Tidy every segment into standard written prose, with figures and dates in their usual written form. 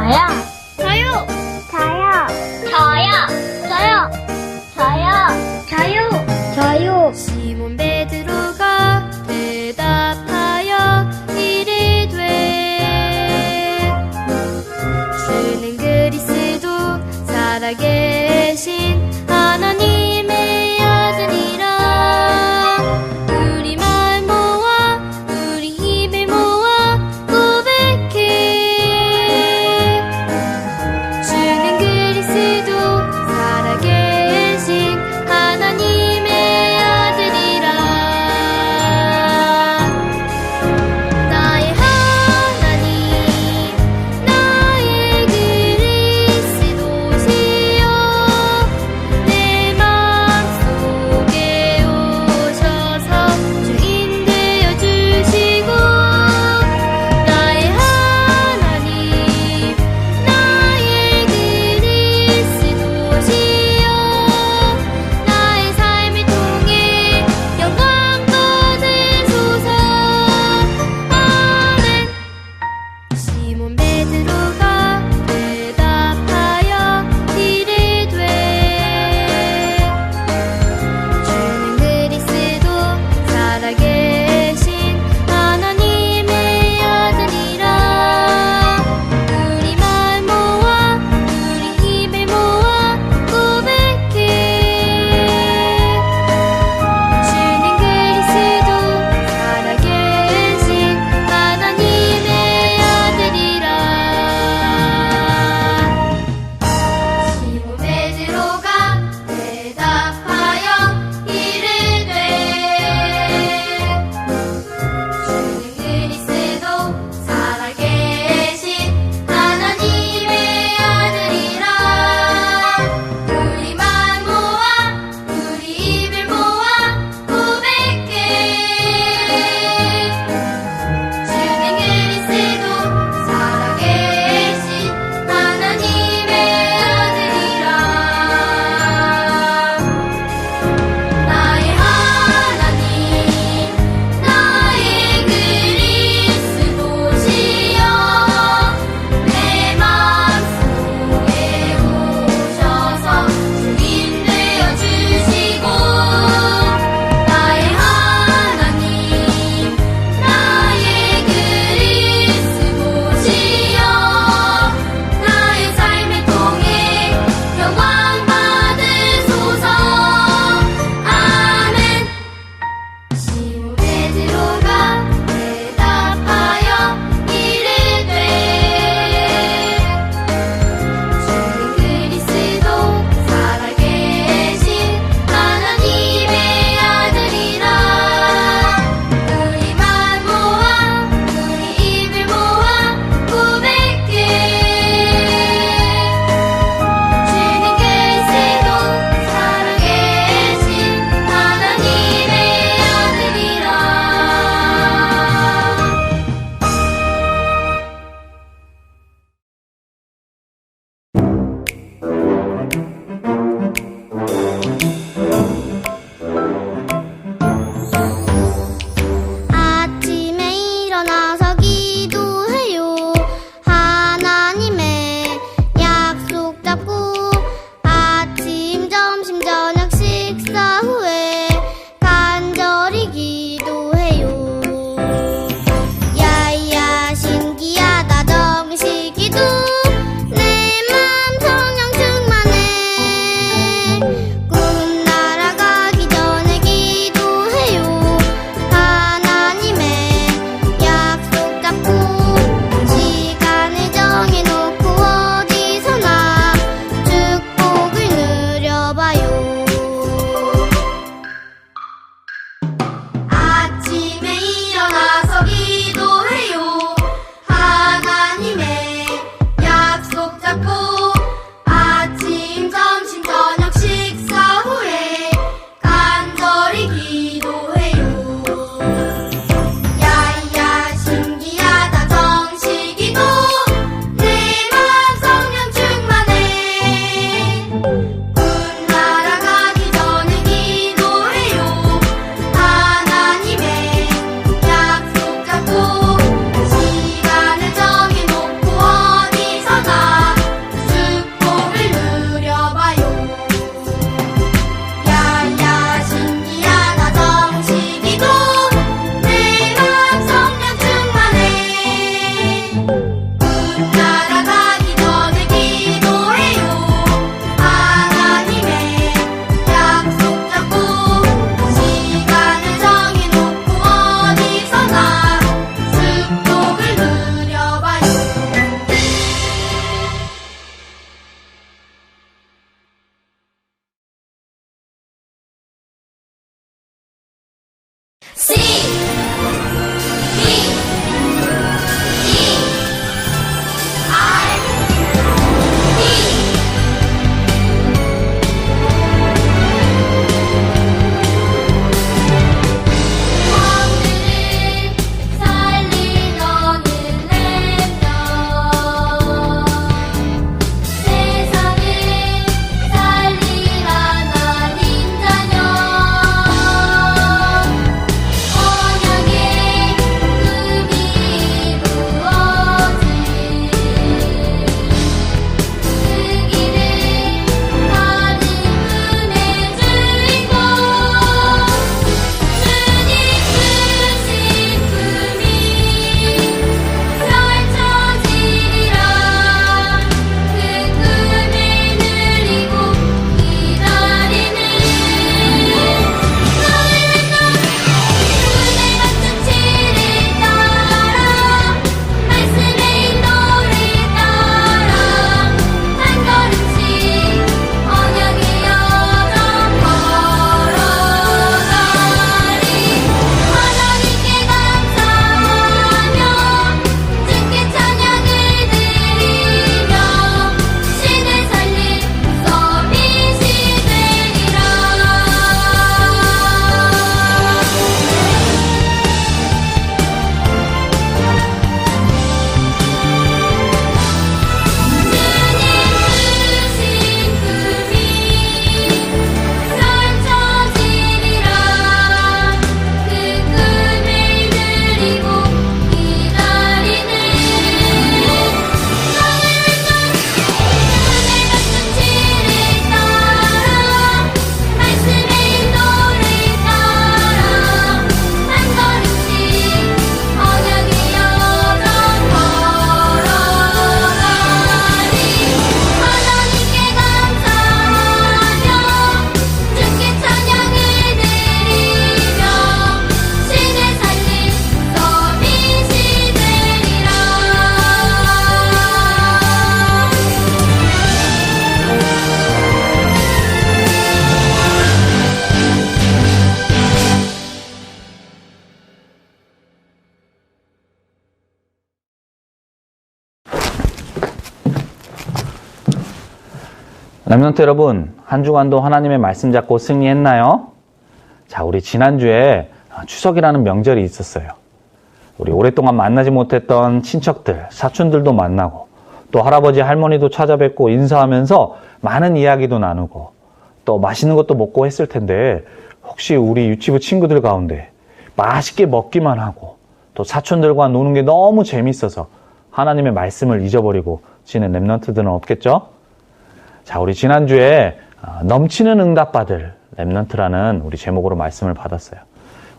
저요. 저요. 저요. 저요. 저요. 저요. 저요. 저요. 시몬 베드로가 대답하여 이르되 주는 그리스도 살아계신 하나님의 아들이라. 우리 말 모아 우리 힘을 모아 고백해 렘넌트 여러분, 한 주간도 하나님의 말씀 잡고 승리했나요? 자, 우리 지난주에 추석이라는 명절이 있었어요. 우리 오랫동안 만나지 못했던 친척들, 사촌들도 만나고 또 할아버지, 할머니도 찾아뵙고 인사하면서 많은 이야기도 나누고 또 맛있는 것도 먹고 했을 텐데 혹시 우리 유치부 친구들 가운데 맛있게 먹기만 하고 또 사촌들과 노는 게 너무 재밌어서 하나님의 말씀을 잊어버리고 지는 렘넌트들은 없겠죠? 자, 우리 지난주에 넘치는 응답받을 렘넌트라는 우리 제목으로 말씀을 받았어요.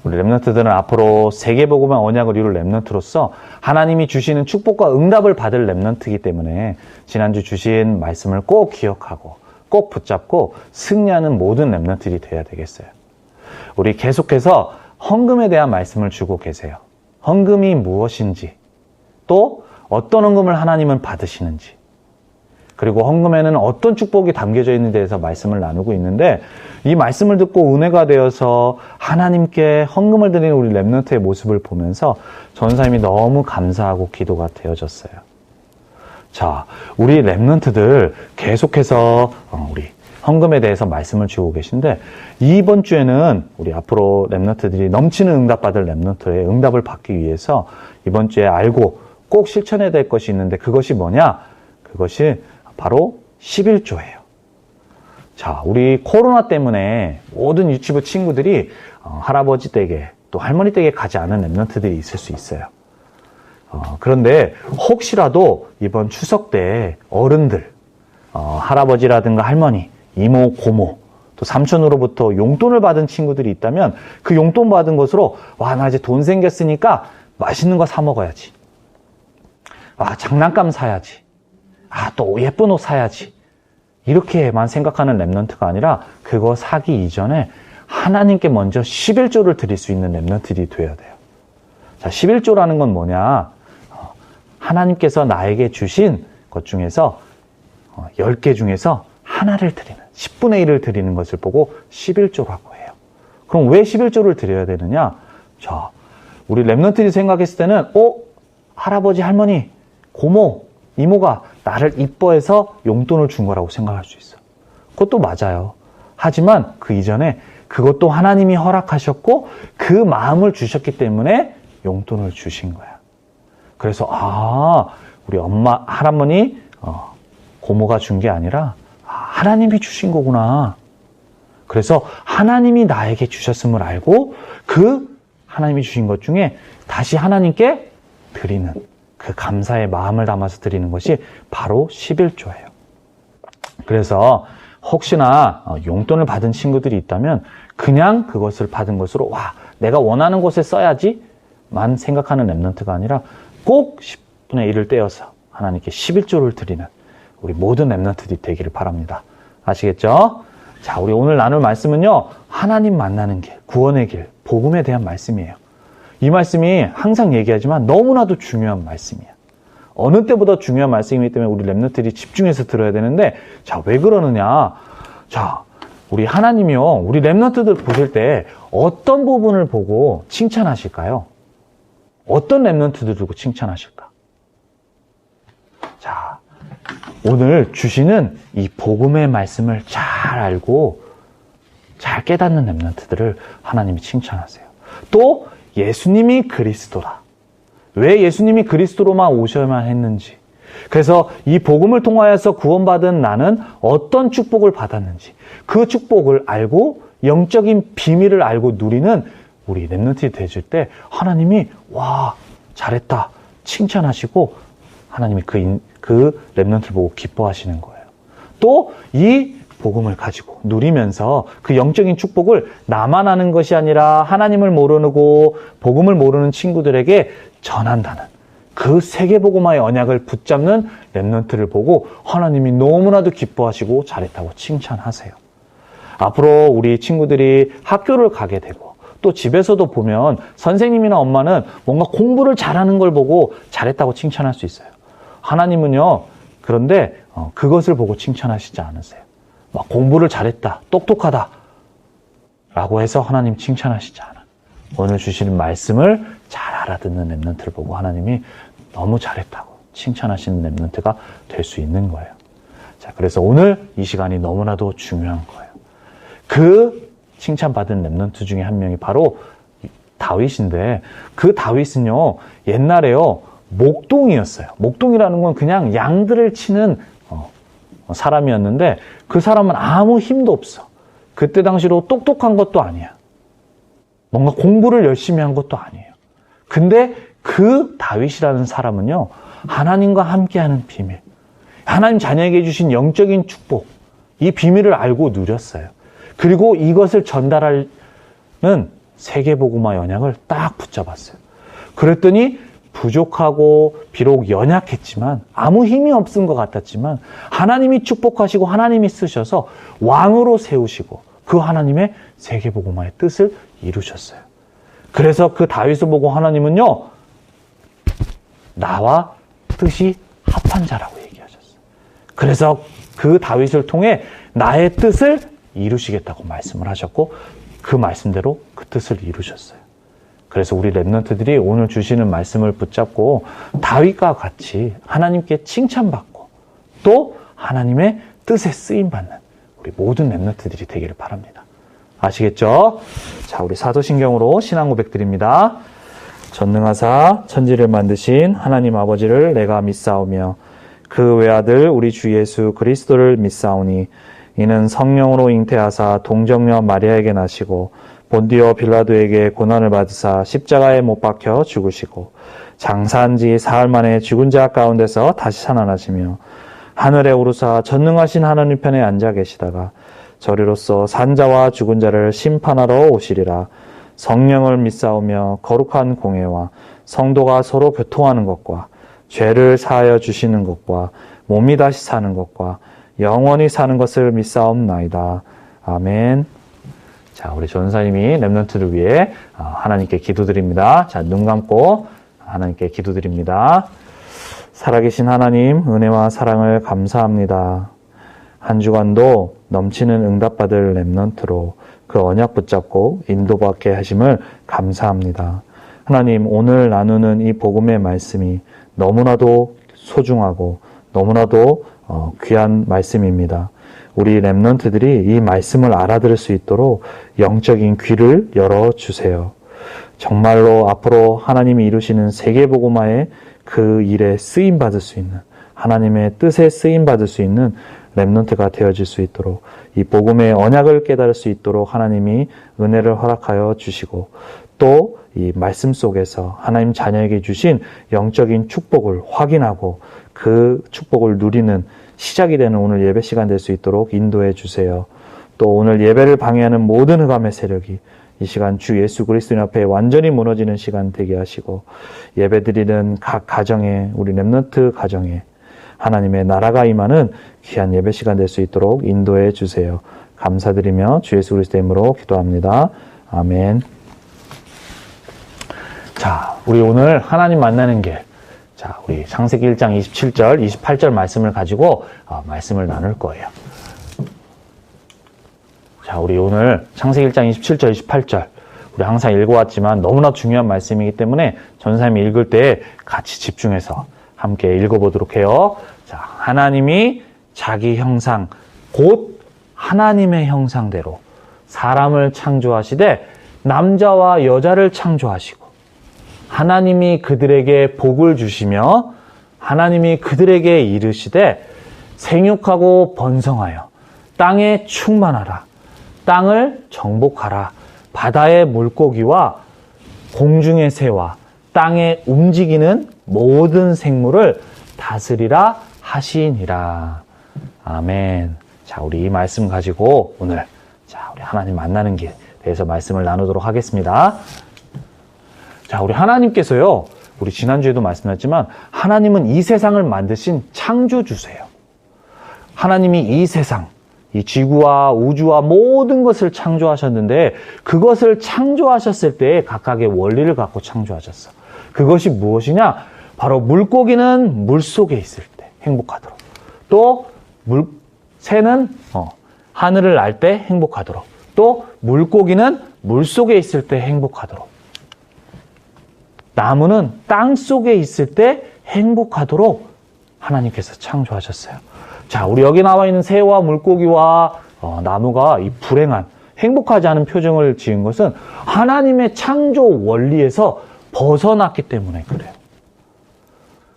우리 렘넌트들은 앞으로 세계복음의 언약을 이룰 렘넌트로서 하나님이 주시는 축복과 응답을 받을 렘넌트이기 때문에 지난주 주신 말씀을 꼭 기억하고 꼭 붙잡고 승리하는 모든 렘넌트들이 되어야 되겠어요. 우리 계속해서 헌금에 대한 말씀을 주고 계세요. 헌금이 무엇인지, 또 어떤 헌금을 하나님은 받으시는지, 그리고 헌금에는 어떤 축복이 담겨져 있는지에 대해서 말씀을 나누고 있는데 이 말씀을 듣고 은혜가 되어서 하나님께 헌금을 드리는 우리 렘넌트의 모습을 보면서 전사님이 너무 감사하고 기도가 되어졌어요. 자, 우리 렘넌트들 계속해서 우리 헌금에 대해서 말씀을 주고 계신데 이번 주에는 우리 앞으로 렘넌트들이 넘치는 응답받을 렘넌트의 응답을 받기 위해서 이번 주에 알고 꼭 실천해야 될 것이 있는데 그것이 뭐냐? 그것이 바로 11조예요. 자, 우리 코로나 때문에 모든 유치부 친구들이 할아버지 댁에 또 할머니 댁에 가지 않은 렘넌트들이 있을 수 있어요. 그런데 혹시라도 이번 추석 때 어른들, 할아버지라든가 할머니, 이모, 고모, 또 삼촌으로부터 용돈을 받은 친구들이 있다면 그 용돈 받은 것으로 와, 나 이제 돈 생겼으니까 맛있는 거 사 먹어야지. 아, 장난감 사야지. 아, 또 예쁜 옷 사야지. 이렇게만 생각하는 렘넌트가 아니라 그거 사기 이전에 하나님께 먼저 11조를 드릴 수 있는 렘넌트들이 되어야 돼요. 자, 11조라는 건 뭐냐? 하나님께서 나에게 주신 것 중에서 10개 중에서 하나를 드리는, 10분의 1을 드리는 것을 보고 11조라고 해요. 그럼 왜 11조를 드려야 되느냐? 자, 우리 렘넌트들이 생각했을 때는 할아버지, 할머니, 고모, 이모가 나를 이뻐해서 용돈을 준 거라고 생각할 수 있어. 그것도 맞아요. 하지만 그 이전에 그것도 하나님이 허락하셨고 그 마음을 주셨기 때문에 용돈을 주신 거야. 그래서 우리 엄마, 할아버니, 고모가 준 게 아니라 하나님이 주신 거구나. 그래서 하나님이 나에게 주셨음을 알고 그 하나님이 주신 것 중에 다시 하나님께 드리는 그 감사의 마음을 담아서 드리는 것이 바로 11조예요. 그래서 혹시나 용돈을 받은 친구들이 있다면 그냥 그것을 받은 것으로 내가 원하는 곳에 써야지만 생각하는 렘넌트가 아니라 꼭 10분의 1을 떼어서 하나님께 11조를 드리는 우리 모든 렘넌트들이 되기를 바랍니다. 아시겠죠? 자, 우리 오늘 나눌 말씀은요, 하나님 만나는 길, 구원의 길, 복음에 대한 말씀이에요. 이 말씀이 항상 얘기하지만 너무나도 중요한 말씀이야. 어느 때보다 중요한 말씀이기 때문에 우리 렘넌트들이 집중해서 들어야 되는데, 자, 왜 그러느냐? 자, 우리 하나님이요, 우리 렘넌트들 보실 때 어떤 부분을 보고 칭찬하실까요? 어떤 렘넌트들 두고 칭찬하실까? 자, 오늘 주시는 이 복음의 말씀을 잘 알고 잘 깨닫는 렘넌트들을 하나님이 칭찬하세요. 또 예수님이 그리스도라. 왜 예수님이 그리스도로만 오셔야만 했는지, 그래서 이 복음을 통하여서 구원받은 나는 어떤 축복을 받았는지 그 축복을 알고 영적인 비밀을 알고 누리는 우리 렘넌트들이 되실 때 하나님이 잘했다 칭찬하시고 하나님이 그 렘넌트를 보고 기뻐하시는 거예요. 또 이 복음을 가지고 누리면서 그 영적인 축복을 나만 아는 것이 아니라 하나님을 모르고 복음을 모르는 친구들에게 전한다는 그 세계복음화의 언약을 붙잡는 렘넌트를 보고 하나님이 너무나도 기뻐하시고 잘했다고 칭찬하세요. 앞으로 우리 친구들이 학교를 가게 되고 또 집에서도 보면 선생님이나 엄마는 뭔가 공부를 잘하는 걸 보고 잘했다고 칭찬할 수 있어요. 하나님은요, 그런데 그것을 보고 칭찬하시지 않으세요. 막 공부를 잘했다, 똑똑하다 라고 해서 하나님 칭찬하시지 않아. 오늘 주시는 말씀을 잘 알아듣는 렘넌트를 보고 하나님이 너무 잘했다고 칭찬하시는 렘넌트가 될 수 있는 거예요. 자, 그래서 오늘 이 시간이 너무나도 중요한 거예요. 그 칭찬받은 렘넌트 중에 한 명이 바로 다윗인데, 그 다윗은요, 옛날에요, 목동이었어요. 목동이라는 건 그냥 양들을 치는 사람이었는데, 그 사람은 아무 힘도 없어. 그때 당시로 똑똑한 것도 아니야. 뭔가 공부를 열심히 한 것도 아니에요. 근데 그 다윗이라는 사람은요, 하나님과 함께하는 비밀, 하나님 자녀에게 주신 영적인 축복, 이 비밀을 알고 누렸어요. 그리고 이것을 전달하는 세계복음화 연약을 딱 붙잡았어요. 그랬더니 부족하고 비록 연약했지만 아무 힘이 없은 것 같았지만 하나님이 축복하시고 하나님이 쓰셔서 왕으로 세우시고 그 하나님의 세계복음화의 뜻을 이루셨어요. 그래서 그 다윗을 보고 하나님은요, 나와 뜻이 합한 자라고 얘기하셨어요. 그래서 그 다윗을 통해 나의 뜻을 이루시겠다고 말씀을 하셨고 그 말씀대로 그 뜻을 이루셨어요. 그래서 우리 렘넌트들이 오늘 주시는 말씀을 붙잡고 다윗과 같이 하나님께 칭찬받고 또 하나님의 뜻에 쓰임받는 우리 모든 렘넌트들이 되기를 바랍니다. 아시겠죠? 자, 우리 사도신경으로 신앙 고백 드립니다. 전능하사 천지를 만드신 하나님 아버지를 내가 믿사오며 그 외아들 우리 주 예수 그리스도를 믿사오니 이는 성령으로 잉태하사 동정녀 마리아에게 나시고 본디오 빌라도에게 고난을 받으사 십자가에 못 박혀 죽으시고 장사한 지 사흘 만에 죽은 자 가운데서 다시 살아나시며 하늘에 오르사 전능하신 하나님 편에 앉아 계시다가 저리로서 산자와 죽은 자를 심판하러 오시리라. 성령을 믿사오며 거룩한 공회와 성도가 서로 교통하는 것과 죄를 사하여 주시는 것과 몸이 다시 사는 것과 영원히 사는 것을 믿사옵나이다. 아멘. 자, 우리 전사님이 렘넌트를 위해 하나님께 기도드립니다. 자, 눈 감고 하나님께 기도드립니다. 살아계신 하나님, 은혜와 사랑을 감사합니다. 한 주간도 넘치는 응답받을 렘넌트로 그 언약 붙잡고 인도받게 하심을 감사합니다. 하나님, 오늘 나누는 이 복음의 말씀이 너무나도 소중하고 너무나도 귀한 말씀입니다. 우리 렘넌트들이 이 말씀을 알아들을 수 있도록 영적인 귀를 열어주세요. 정말로 앞으로 하나님이 이루시는 세계복음화의 그 일에 쓰임받을 수 있는, 하나님의 뜻에 쓰임받을 수 있는 렘넌트가 되어질 수 있도록, 이 복음의 언약을 깨달을 수 있도록 하나님이 은혜를 허락하여 주시고, 또 이 말씀 속에서 하나님 자녀에게 주신 영적인 축복을 확인하고 그 축복을 누리는 시작이 되는 오늘 예배 시간 될 수 있도록 인도해 주세요. 또 오늘 예배를 방해하는 모든 흑암의 세력이 이 시간 주 예수 그리스도인 앞에 완전히 무너지는 시간 되게 하시고, 예배드리는 각 가정에, 우리 렘넌트 가정에 하나님의 나라가 임하는 귀한 예배 시간 될 수 있도록 인도해 주세요. 감사드리며 주 예수 그리스도의 이름으로 기도합니다. 아멘. 자, 우리 오늘 하나님 만나는 길, 자, 우리 창세기 1장 27절, 28절 말씀을 가지고 말씀을 나눌 거예요. 자, 우리 오늘 창세기 1장 27절, 28절 우리 항상 읽어왔지만 너무나 중요한 말씀이기 때문에 전사님이 읽을 때 같이 집중해서 함께 읽어보도록 해요. 자, 하나님이 자기 형상, 곧 하나님의 형상대로 사람을 창조하시되 남자와 여자를 창조하시고 하나님이 그들에게 복을 주시며 하나님이 그들에게 이르시되 생육하고 번성하여 땅에 충만하라. 땅을 정복하라. 바다의 물고기와 공중의 새와 땅에 움직이는 모든 생물을 다스리라 하시니라. 아멘. 자, 우리 이 말씀 가지고 오늘 우리 하나님 만나는 길에 대해서 말씀을 나누도록 하겠습니다. 자, 우리 하나님께서요, 우리 지난주에도 말씀드렸지만 하나님은 이 세상을 만드신 창조주세요. 하나님이 이 세상, 이 지구와 우주와 모든 것을 창조하셨는데 그것을 창조하셨을 때 각각의 원리를 갖고 창조하셨어. 그것이 무엇이냐? 바로 물고기는 물속에 있을 때 행복하도록, 또 새는 하늘을 날 때 행복하도록, 또 물고기는 물속에 있을 때 행복하도록, 나무는 땅 속에 있을 때 행복하도록 하나님께서 창조하셨어요. 자, 우리 여기 나와 있는 새와 물고기와 나무가 이 불행한, 행복하지 않은 표정을 지은 것은 하나님의 창조 원리에서 벗어났기 때문에 그래요.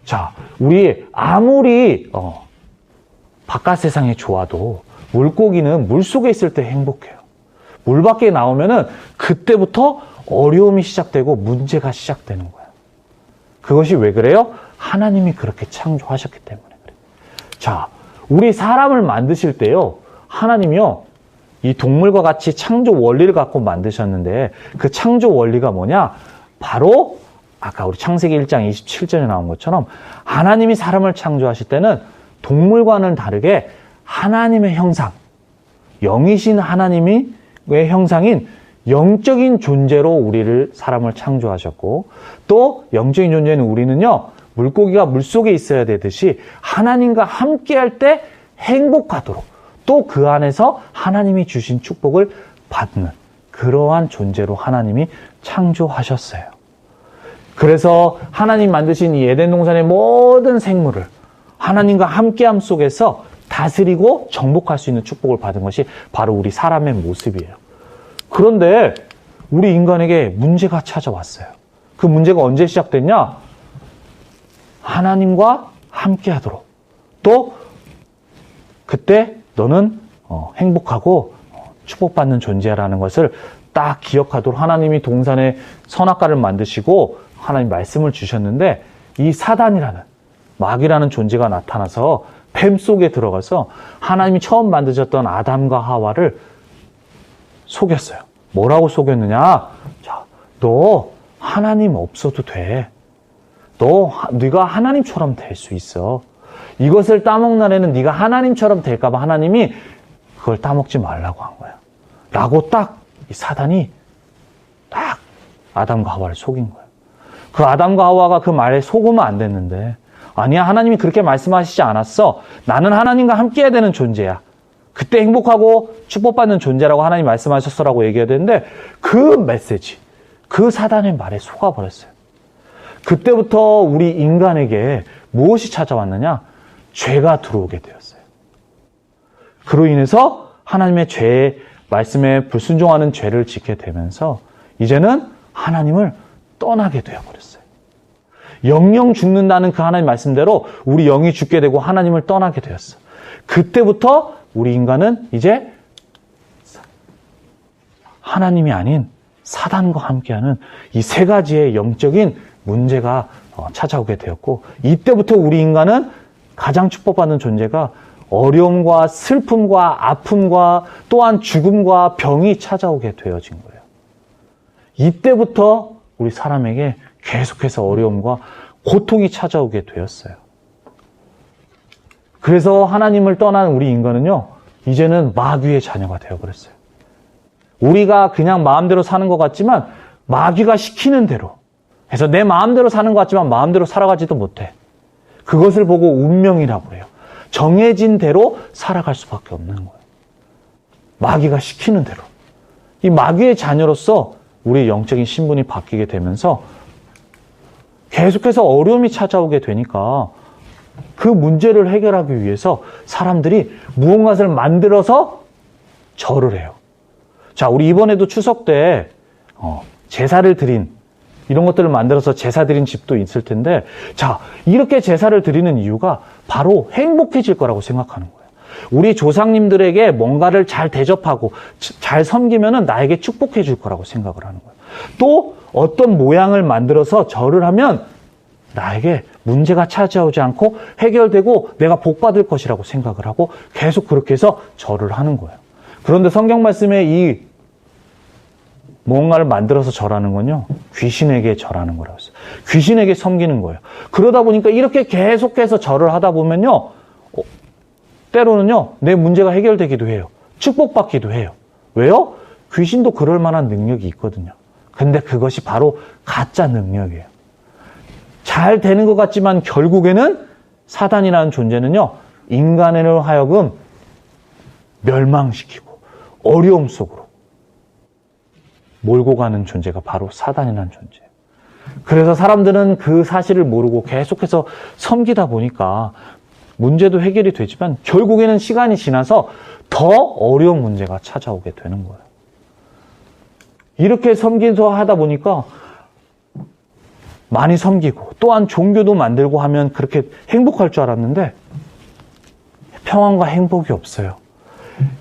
자, 우리 아무리 바깥 세상이 좋아도 물고기는 물속에 있을 때 행복해요. 물 밖에 나오면은 그때부터 어려움이 시작되고 문제가 시작되는 거예요. 그것이 왜 그래요? 하나님이 그렇게 창조하셨기 때문에 그래요. 자, 우리 사람을 만드실 때요, 하나님이요, 이 동물과 같이 창조 원리를 갖고 만드셨는데 그 창조 원리가 뭐냐? 바로 아까 우리 창세기 1장 27절에 나온 것처럼 하나님이 사람을 창조하실 때는 동물과는 다르게 하나님의 형상, 영이신 하나님의 형상인 영적인 존재로 우리를, 사람을 창조하셨고, 또 영적인 존재는 우리는요, 물고기가 물속에 있어야 되듯이 하나님과 함께할 때 행복하도록, 또 그 안에서 하나님이 주신 축복을 받는 그러한 존재로 하나님이 창조하셨어요. 그래서 하나님 만드신 이 에덴 동산의 모든 생물을 하나님과 함께함 속에서 다스리고 정복할 수 있는 축복을 받은 것이 바로 우리 사람의 모습이에요. 그런데 우리 인간에게 문제가 찾아왔어요. 그 문제가 언제 시작됐냐? 하나님과 함께하도록, 또 그때 너는 행복하고 축복받는 존재라는 것을 딱 기억하도록 하나님이 동산에 선악과를 만드시고 하나님 말씀을 주셨는데, 이 사단이라는, 마귀라는 존재가 나타나서 뱀 속에 들어가서 하나님이 처음 만드셨던 아담과 하와를 속였어요. 뭐라고 속였느냐? 자, 너 하나님 없어도 돼. 네가 하나님처럼 될 수 있어. 이것을 따먹는 날에는 네가 하나님처럼 될까 봐 하나님이 그걸 따먹지 말라고 한 거야. 라고 딱 이 사단이 딱 아담과 하와를 속인 거야. 그 아담과 하와가 그 말에 속으면 안 됐는데, 아니야, 하나님이 그렇게 말씀하시지 않았어. 나는 하나님과 함께 해야 되는 존재야. 그때 행복하고 축복받는 존재라고 하나님 말씀하셨어라고 얘기해야 되는데, 그 메시지, 그 사단의 말에 속아버렸어요. 그때부터 우리 인간에게 무엇이 찾아왔느냐? 죄가 들어오게 되었어요. 그로 인해서 하나님의 죄, 말씀에 불순종하는 죄를 짓게 되면서 이제는 하나님을 떠나게 되어버렸어요. 영영 죽는다는 그 하나님 말씀대로 우리 영이 죽게 되고 하나님을 떠나게 되었어. 그때부터 우리 인간은 이제 하나님이 아닌 사단과 함께하는 이 세 가지의 영적인 문제가 찾아오게 되었고, 이때부터 우리 인간은 가장 축복받는 존재가 어려움과 슬픔과 아픔과 또한 죽음과 병이 찾아오게 되어진 거예요. 이때부터 우리 사람에게 계속해서 어려움과 고통이 찾아오게 되었어요. 그래서 하나님을 떠난 우리 인간은요, 이제는 마귀의 자녀가 되어버렸어요. 우리가 그냥 마음대로 사는 것 같지만 마귀가 시키는 대로 해서 내 마음대로 사는 것 같지만 마음대로 살아가지도 못해. 그것을 보고 운명이라고 해요. 정해진 대로 살아갈 수밖에 없는 거예요. 마귀가 시키는 대로. 이 마귀의 자녀로서 우리의 영적인 신분이 바뀌게 되면서 계속해서 어려움이 찾아오게 되니까 그 문제를 해결하기 위해서 사람들이 무언가를 만들어서 절을 해요. 자, 우리 이번에도 추석 때 제사를 드린, 이런 것들을 만들어서 제사 드린 집도 있을 텐데, 자, 이렇게 제사를 드리는 이유가 바로 행복해질 거라고 생각하는 거예요. 우리 조상님들에게 뭔가를 잘 대접하고 잘 섬기면은 나에게 축복해 줄 거라고 생각을 하는 거예요. 또 어떤 모양을 만들어서 절을 하면 나에게 문제가 찾아오지 않고 해결되고 내가 복 받을 것이라고 생각을 하고 계속 그렇게 해서 절을 하는 거예요. 그런데 성경 말씀에 이 뭔가를 만들어서 절하는 건요, 귀신에게 절하는 거라고 했어요. 귀신에게 섬기는 거예요. 그러다 보니까 이렇게 계속해서 절을 하다 보면요, 때로는요, 내 문제가 해결되기도 해요. 축복받기도 해요. 왜요? 귀신도 그럴 만한 능력이 있거든요. 근데 그것이 바로 가짜 능력이에요. 잘 되는 것 같지만 결국에는 사단이라는 존재는요, 인간을 하여금 멸망시키고 어려움 속으로 몰고 가는 존재가 바로 사단이라는 존재예요. 그래서 사람들은 그 사실을 모르고 계속해서 섬기다 보니까 문제도 해결이 되지만 결국에는 시간이 지나서 더 어려운 문제가 찾아오게 되는 거예요. 이렇게 섬기서 하다 보니까 많이 섬기고 또한 종교도 만들고 하면 그렇게 행복할 줄 알았는데 평안과 행복이 없어요.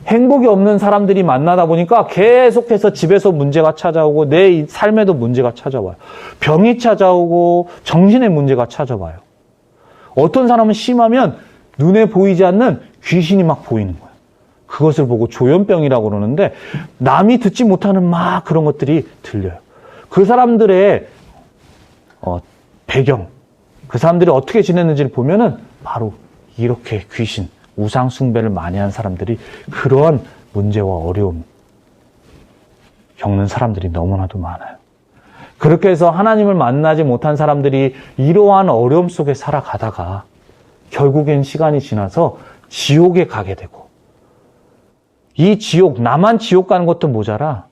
행복이 없는 사람들이 만나다 보니까 계속해서 집에서 문제가 찾아오고 내 삶에도 문제가 찾아와요. 병이 찾아오고 정신의 문제가 찾아와요. 어떤 사람은 심하면 눈에 보이지 않는 귀신이 막 보이는 거예요. 그것을 보고 조현병이라고 그러는데 남이 듣지 못하는 막 그런 것들이 들려요. 그 사람들의 배경, 그 사람들이 어떻게 지냈는지를 보면은 바로 이렇게 귀신, 우상 숭배를 많이 한 사람들이 그러한 문제와 어려움 겪는 사람들이 너무나도 많아요. 그렇게 해서 하나님을 만나지 못한 사람들이 이러한 어려움 속에 살아가다가 결국엔 시간이 지나서 지옥에 가게 되고 이 지옥, 나만 지옥 가는 것도 모자라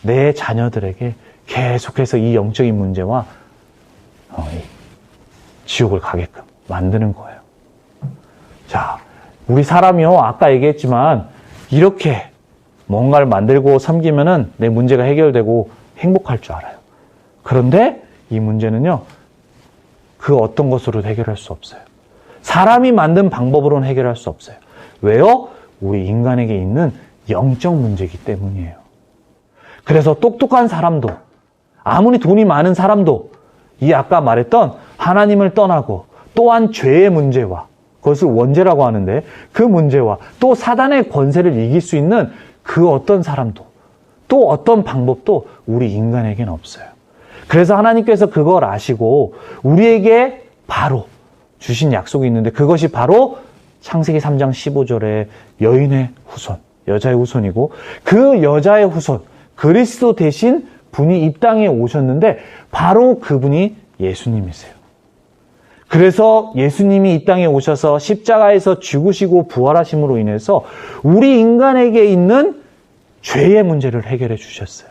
내 자녀들에게 계속해서 이 영적인 문제와 지옥을 가게끔 만드는 거예요. 자, 우리 사람이요, 아까 얘기했지만 이렇게 뭔가를 만들고 섬기면은 내 문제가 해결되고 행복할 줄 알아요. 그런데 이 문제는요, 그 어떤 것으로 해결할 수 없어요. 사람이 만든 방법으로는 해결할 수 없어요. 왜요? 우리 인간에게 있는 영적 문제이기 때문이에요. 그래서 똑똑한 사람도, 아무리 돈이 많은 사람도 이 아까 말했던 하나님을 떠나고 또한 죄의 문제와 그것을 원죄라고 하는데 그 문제와 또 사단의 권세를 이길 수 있는 그 어떤 사람도 또 어떤 방법도 우리 인간에게는 없어요. 그래서 하나님께서 그걸 아시고 우리에게 바로 주신 약속이 있는데 그것이 바로 창세기 3장 15절에 여인의 후손, 여자의 후손이고 그 여자의 후손, 그리스도 대신 분이 이 땅에 오셨는데 바로 그분이 예수님이세요. 그래서 예수님이 이 땅에 오셔서 십자가에서 죽으시고 부활하심으로 인해서 우리 인간에게 있는 죄의 문제를 해결해 주셨어요.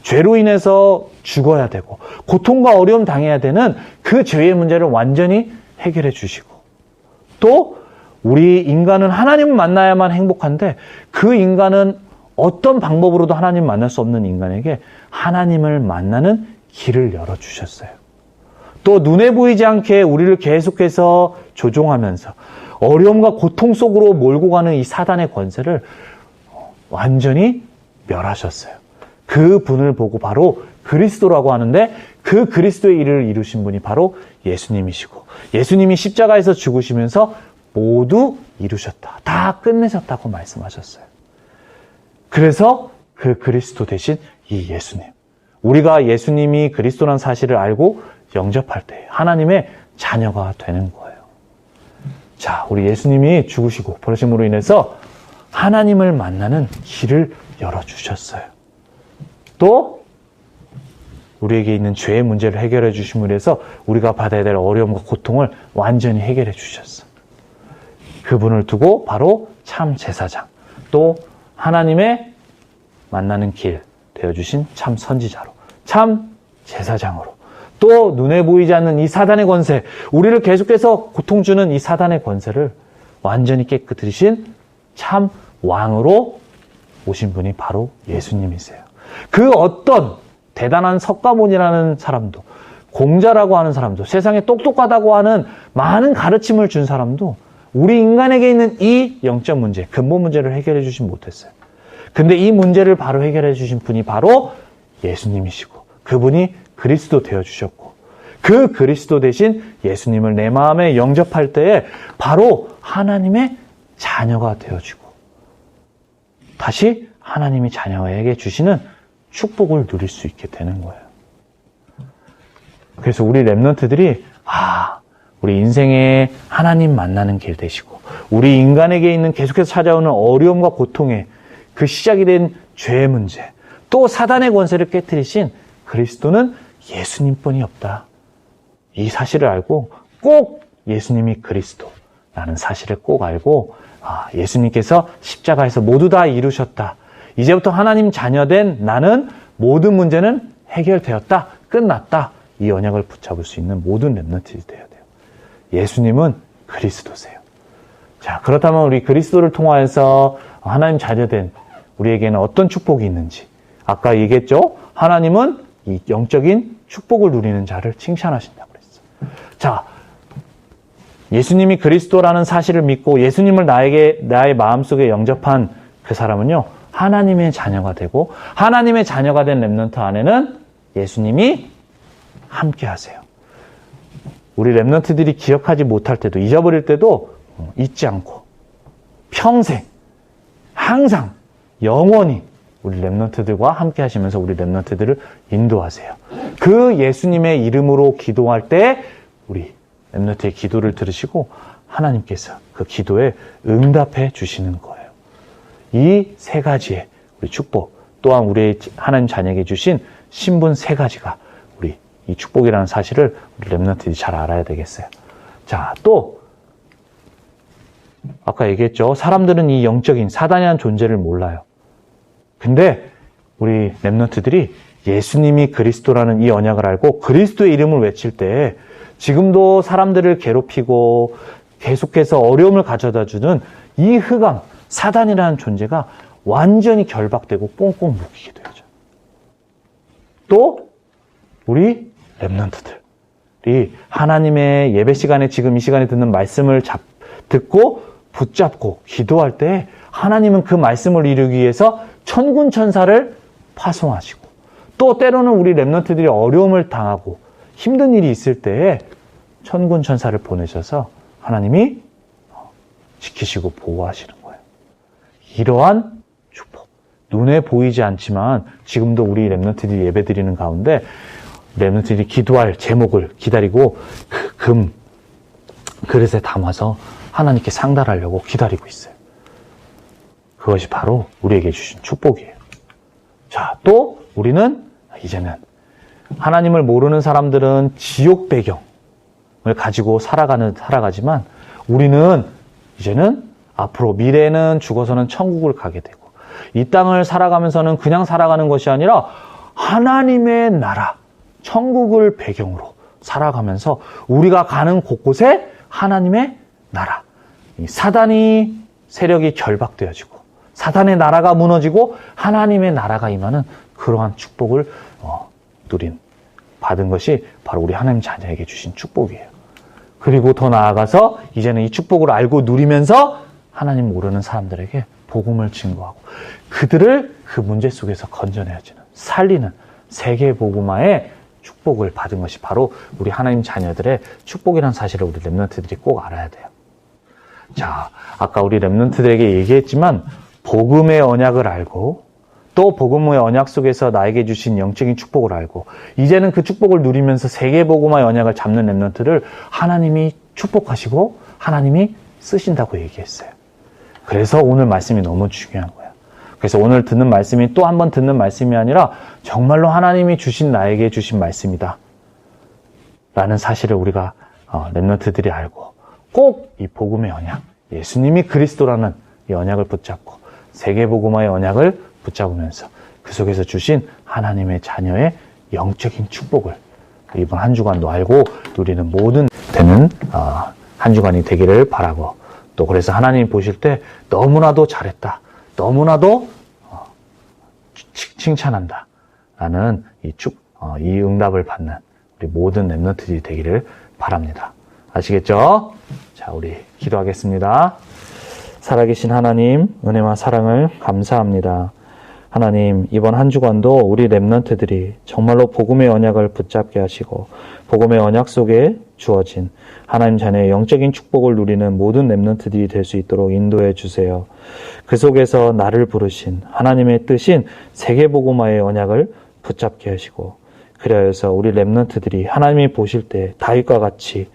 죄로 인해서 죽어야 되고 고통과 어려움 당해야 되는 그 죄의 문제를 완전히 해결해 주시고 또 우리 인간은 하나님을 만나야만 행복한데 그 인간은 어떤 방법으로도 하나님 만날 수 없는 인간에게 하나님을 만나는 길을 열어주셨어요. 또 눈에 보이지 않게 우리를 계속해서 조종하면서 어려움과 고통 속으로 몰고 가는 이 사단의 권세를 완전히 멸하셨어요. 그 분을 보고 바로 그리스도라고 하는데 그 그리스도의 일을 이루신 분이 바로 예수님이시고 예수님이 십자가에서 죽으시면서 모두 이루셨다. 다 끝내셨다고 말씀하셨어요. 그래서 그 그리스도 대신 이 예수님. 우리가 예수님이 그리스도라는 사실을 알고 영접할 때 하나님의 자녀가 되는 거예요. 자, 우리 예수님이 죽으시고 부활하심으로 인해서 하나님을 만나는 길을 열어주셨어요. 또 우리에게 있는 죄의 문제를 해결해 주심으로 해서 우리가 받아야 될 어려움과 고통을 완전히 해결해 주셨어요. 그분을 두고 바로 참 제사장, 또 하나님의 만나는 길 되어주신 참 선지자로, 참 제사장으로, 또 눈에 보이지 않는 이 사단의 권세, 우리를 계속해서 고통 주는 이 사단의 권세를 완전히 깨끗으신 참 왕으로 오신 분이 바로 예수님이세요. 그 어떤 대단한 석가모니라는 사람도, 공자라고 하는 사람도, 세상에 똑똑하다고 하는 많은 가르침을 준 사람도 우리 인간에게 있는 이 영적 문제, 근본 문제를 해결해 주지 못했어요. 근데 이 문제를 바로 해결해 주신 분이 바로 예수님이시고 그분이 그리스도 되어주셨고 그 그리스도 대신 예수님을 내 마음에 영접할 때에 바로 하나님의 자녀가 되어지고 다시 하나님이 자녀에게 주시는 축복을 누릴 수 있게 되는 거예요. 그래서 우리 랩런트들이 우리 인생에 하나님 만나는 길 되시고 우리 인간에게 있는 계속해서 찾아오는 어려움과 고통의 그 시작이 된 죄의 문제 또 사단의 권세를 깨뜨리신 그리스도는 예수님뿐이 없다. 이 사실을 알고 꼭 예수님이 그리스도라는 사실을 꼭 알고 예수님께서 십자가에서 모두 다 이루셨다. 이제부터 하나님 자녀된 나는 모든 문제는 해결되었다. 끝났다. 이 언약을 붙잡을 수 있는 모든 랩런트들이 되어야 돼요. 예수님은 그리스도세요. 자, 그렇다면 우리 그리스도를 통하여서 하나님 자녀된 우리에게는 어떤 축복이 있는지. 아까 얘기했죠? 하나님은 이 영적인 축복을 누리는 자를 칭찬하신다고 그랬어요. 자, 예수님이 그리스도라는 사실을 믿고 예수님을 나의 마음속에 영접한 그 사람은요, 하나님의 자녀가 되고, 하나님의 자녀가 된 렘넌트 안에는 예수님이 함께 하세요. 우리 렘넌트들이 기억하지 못할 때도, 잊어버릴 때도 잊지 않고 평생, 항상, 영원히 우리 렘넌트들과 함께 하시면서 우리 렘넌트들을 인도하세요. 그 예수님의 이름으로 기도할 때 우리 렘넌트의 기도를 들으시고 하나님께서 그 기도에 응답해 주시는 거예요. 이 세 가지의 우리 축복, 또한 우리 하나님 자녀에게 주신 신분 세 가지가 우리 이 축복이라는 사실을 우리 렘넌트들이 잘 알아야 되겠어요. 자, 또 아까 얘기했죠. 사람들은 이 영적인 사단이라는 존재를 몰라요. 근데 우리 렘넌트들이 예수님이 그리스도라는 이 언약을 알고 그리스도의 이름을 외칠 때 지금도 사람들을 괴롭히고 계속해서 어려움을 가져다주는 이 흑암, 사단이라는 존재가 완전히 결박되고 꽁꽁 묶이게 되죠. 또 우리 렘넌트들이 하나님의 예배 시간에 지금 이 시간에 듣는 말씀을 듣고 붙잡고 기도할 때 하나님은 그 말씀을 이루기 위해서 천군 천사를 파송하시고, 또 때로는 우리 렘넌트들이 어려움을 당하고 힘든 일이 있을 때에 천군 천사를 보내셔서 하나님이 지키시고 보호하시는 거예요. 이러한 축복, 눈에 보이지 않지만 지금도 우리 렘넌트들이 예배드리는 가운데 렘넌트들이 기도할 제목을 기다리고 그 금 그릇에 담아서 하나님께 상달하려고 기다리고 있어요. 그것이 바로 우리에게 주신 축복이에요. 자, 또 우리는 이제는 하나님을 모르는 사람들은 지옥 배경을 가지고 살아가지만 우리는 이제는 앞으로 미래에는 죽어서는 천국을 가게 되고 이 땅을 살아가면서는 그냥 살아가는 것이 아니라 하나님의 나라, 천국을 배경으로 살아가면서 우리가 가는 곳곳에 하나님의 나라, 사단이 세력이 결박되어지고 사단의 나라가 무너지고 하나님의 나라가 임하는 그러한 축복을 받은 것이 바로 우리 하나님 자녀에게 주신 축복이에요. 그리고 더 나아가서 이제는 이 축복을 알고 누리면서 하나님 모르는 사람들에게 복음을 증거하고 그들을 그 문제 속에서 건져내어지는, 살리는 세계 복음화의 축복을 받은 것이 바로 우리 하나님 자녀들의 축복이라는 사실을 우리 렘넌트들이 꼭 알아야 돼요. 자, 아까 우리 렘넌트들에게 얘기했지만 복음의 언약을 알고 또 복음의 언약 속에서 나에게 주신 영적인 축복을 알고 이제는 그 축복을 누리면서 세계 복음화의 언약을 잡는 렘넌트를 하나님이 축복하시고 하나님이 쓰신다고 얘기했어요. 그래서 오늘 말씀이 너무 중요한 거예요. 그래서 오늘 듣는 말씀이 또 한 번 듣는 말씀이 아니라 정말로 하나님이 주신 나에게 주신 말씀이다 라는 사실을 우리가 렘넌트들이 알고 꼭 이 복음의 언약, 예수님이 그리스도라는 이 언약을 붙잡고 세계복음화의 언약을 붙잡으면서 그 속에서 주신 하나님의 자녀의 영적인 축복을 이번 한 주간도 알고 누리는 모든 되는 한 주간이 되기를 바라고, 또 그래서 하나님 보실 때 너무나도 잘했다, 너무나도 칭찬한다 라는 이 응답을 받는 우리 모든 렘넌트들이 되기를 바랍니다. 아시겠죠? 자, 우리 기도하겠습니다. 살아계신 하나님, 은혜와 사랑을 감사합니다. 하나님, 이번 한 주간도 우리 렘넌트들이 정말로 복음의 언약을 붙잡게 하시고 복음의 언약 속에 주어진 하나님 자녀의 영적인 축복을 누리는 모든 렘넌트들이 될 수 있도록 인도해 주세요. 그 속에서 나를 부르신 하나님의 뜻인 세계복음화의 언약을 붙잡게 하시고, 그리하여서 우리 렘넌트들이 하나님이 보실 때 다윗과 같이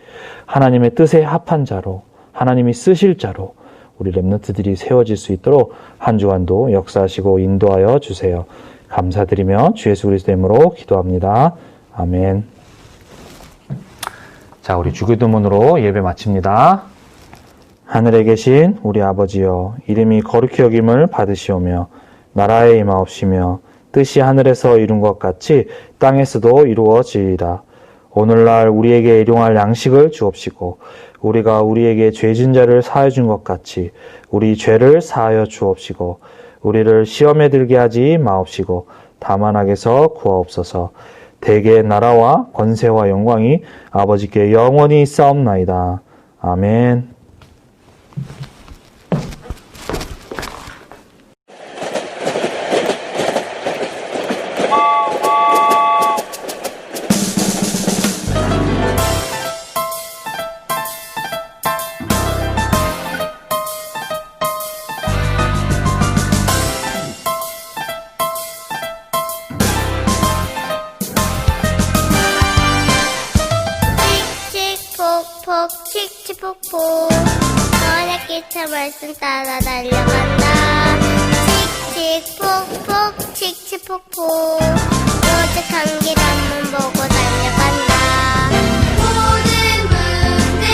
하나님의 뜻에 합한 자로, 하나님이 쓰실 자로 우리 렘넌트들이 세워질 수 있도록 한 주간도 역사하시고 인도하여 주세요. 감사드리며 주 예수 그리스도의 이름으로 기도합니다. 아멘. 자, 우리 주기도문으로 예배 마칩니다. 하늘에 계신 우리 아버지여, 이름이 거룩히 여김을 받으시오며 나라에 임하옵시며 뜻이 하늘에서 이룬 것 같이 땅에서도 이루어지이다. 오늘날 우리에게 일용할 양식을 주옵시고 우리가 우리에게 죄진 자를 사하여 준 것 같이 우리 죄를 사하여 주옵시고 우리를 시험에 들게 하지 마옵시고 다만 악에서 구하옵소서. 대개 나라와 권세와 영광이 아버지께 영원히 있사옵나이다. 아멘. 칙칙폭폭 칙칙폭폭 어렵기차 말씀 따라 달려간다. 칙칙폭폭 칙칙폭폭 오죽한 길 한번 보고 달려간다. 모든 문제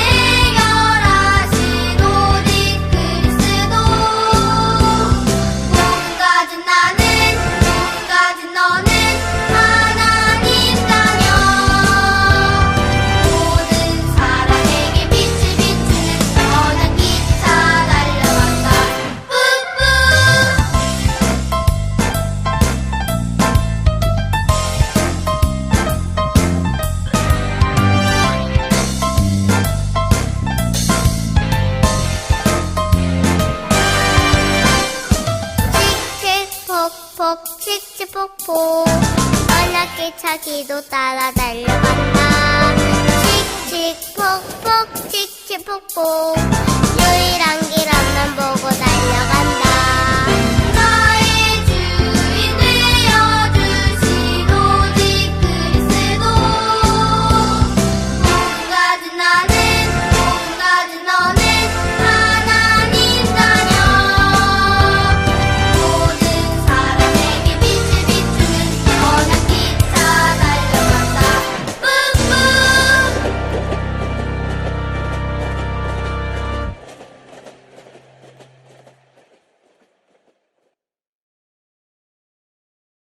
해결하신 오직 그리스도 몸 가진 나는 몸 가진 너는 하나님이라며 모든 사람에게 빛을 비추는 선한 기차 달려간다. 뿌뿌 칙칙폭폭 칙칙폭폭 언약기차 기도 따라 달려간다. 칙칙폭폭 칙칙폭폭